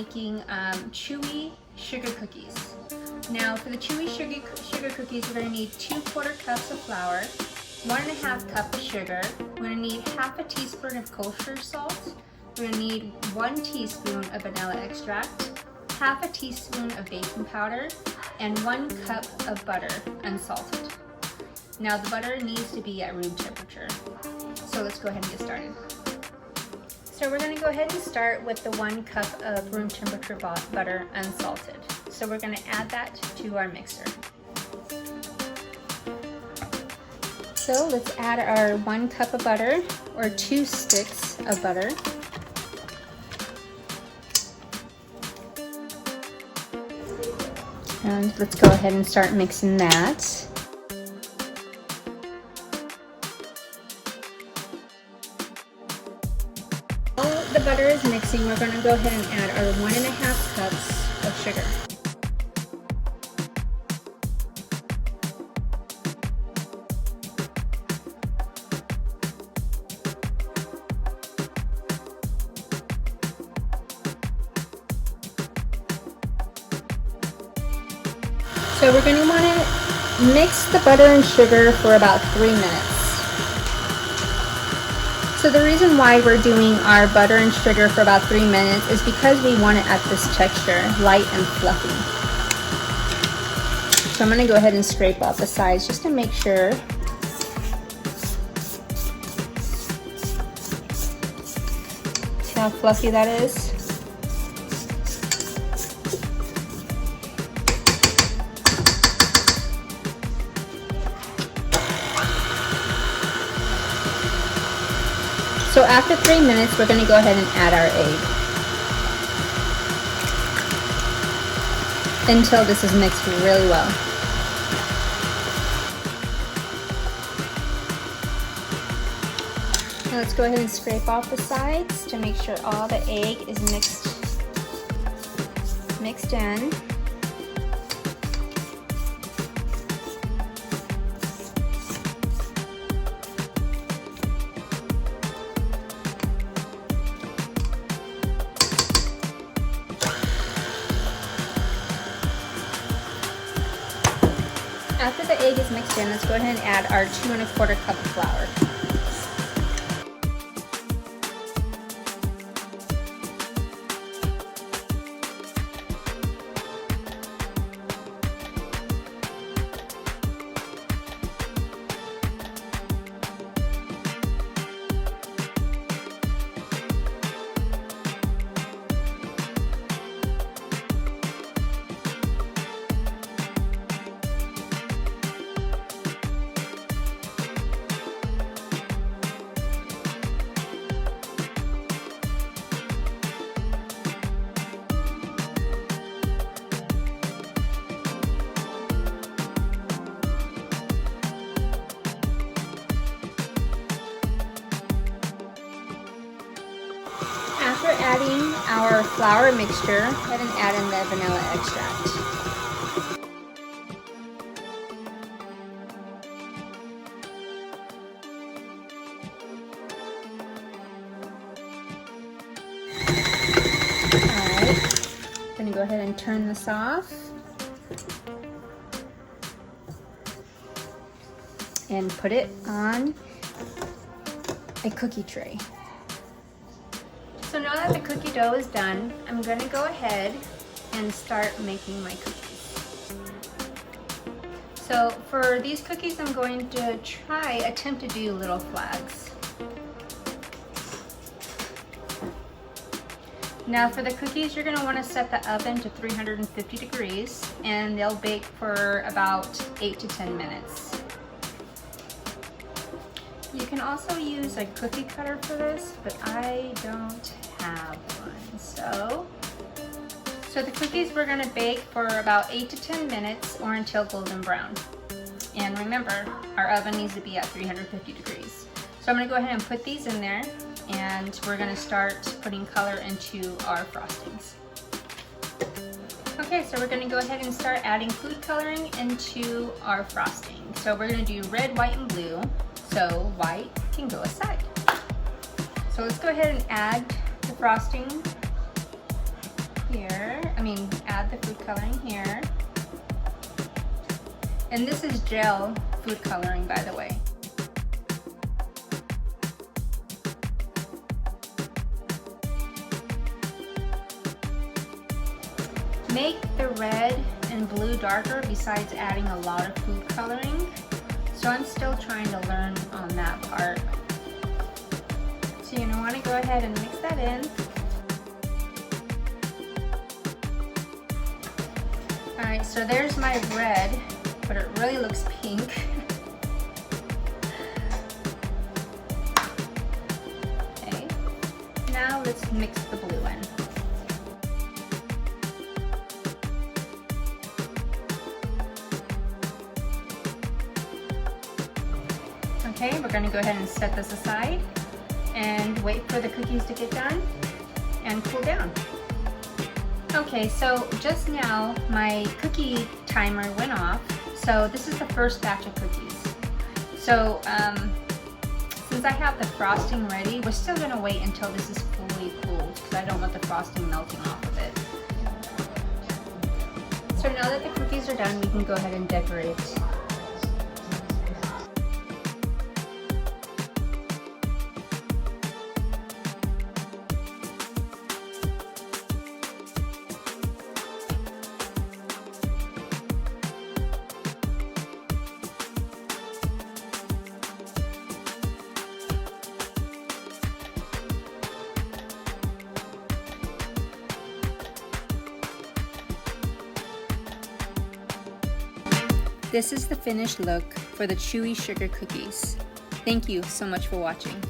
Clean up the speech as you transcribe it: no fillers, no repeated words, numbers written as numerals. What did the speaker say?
making chewy sugar cookies. Now for the chewy sugar cookies, we're going to need 2/4 cups of flour, 1½ cup of sugar. We're going to need ½ a teaspoon of kosher salt. We're going to need 1 teaspoon of vanilla extract, ½ a teaspoon of baking powder, and 1 cup of butter, unsalted. Now the butter needs to be at room temperature. So let's go ahead and get started. So we're going to go ahead and start with the 1 cup of room temperature butter, unsalted. So we're going to add that to our mixer. So let's add our 1 cup of butter, or 2 sticks of butter. And let's go ahead and start mixing that. While the butter is mixing, we're going to go ahead and add our 1½ cups of sugar. So we're going to want to mix the butter and sugar for about 3 minutes. So the reason why we're doing our butter and sugar for about 3 minutes is because we want it at this texture, light and fluffy. So I'm going to go ahead and scrape off the sides just to make sure. See how fluffy that is? So after 3 minutes, we're going to go ahead and add our egg until this is mixed really well. Now let's go ahead and scrape off the sides to make sure all the egg is mixed in. After the egg is mixed in, let's go ahead and add our 2¼ cup of flour. After adding our flour mixture, go ahead and add in the vanilla extract. Alright, I'm going to go ahead and turn this off and put it on a cookie tray. So now that the cookie dough is done, I'm going to go ahead and start making my cookies. So for these cookies, I'm going to attempt to do little flags. Now for the cookies, you're going to want to set the oven to 350 degrees and they'll bake for about 8 to 10 minutes. You can also use a cookie cutter for this, but I don't have one. So the cookies we're going to bake for about 8 to 10 minutes or until golden brown. And remember, our oven needs to be at 350 degrees. So I'm going to go ahead and put these in there and we're going to start putting color into our frostings. Okay, so we're going to go ahead and start adding food coloring into our frosting. So we're going to do red, white, and blue. So white can go aside. So let's go ahead and add the frosting. here. Add the food coloring here. And this is gel food coloring, by the way. Make the red and blue darker besides adding a lot of food coloring. So I'm still trying to learn on that part. So you're gonna wanna go ahead and mix that in. Alright, so there's my red, but it really looks pink. Okay, now let's mix the blue in. Okay, we're gonna go ahead and set this aside and wait for the cookies to get done and cool down. Okay, so just now my cookie timer went off. So this is the first batch of cookies. So since I have the frosting ready, we're still gonna wait until this is fully cooled because I don't want the frosting melting off of it. So now that the cookies are done, we can go ahead and decorate. This is the finished look for the Chewy sugar cookies. Thank you so much for watching.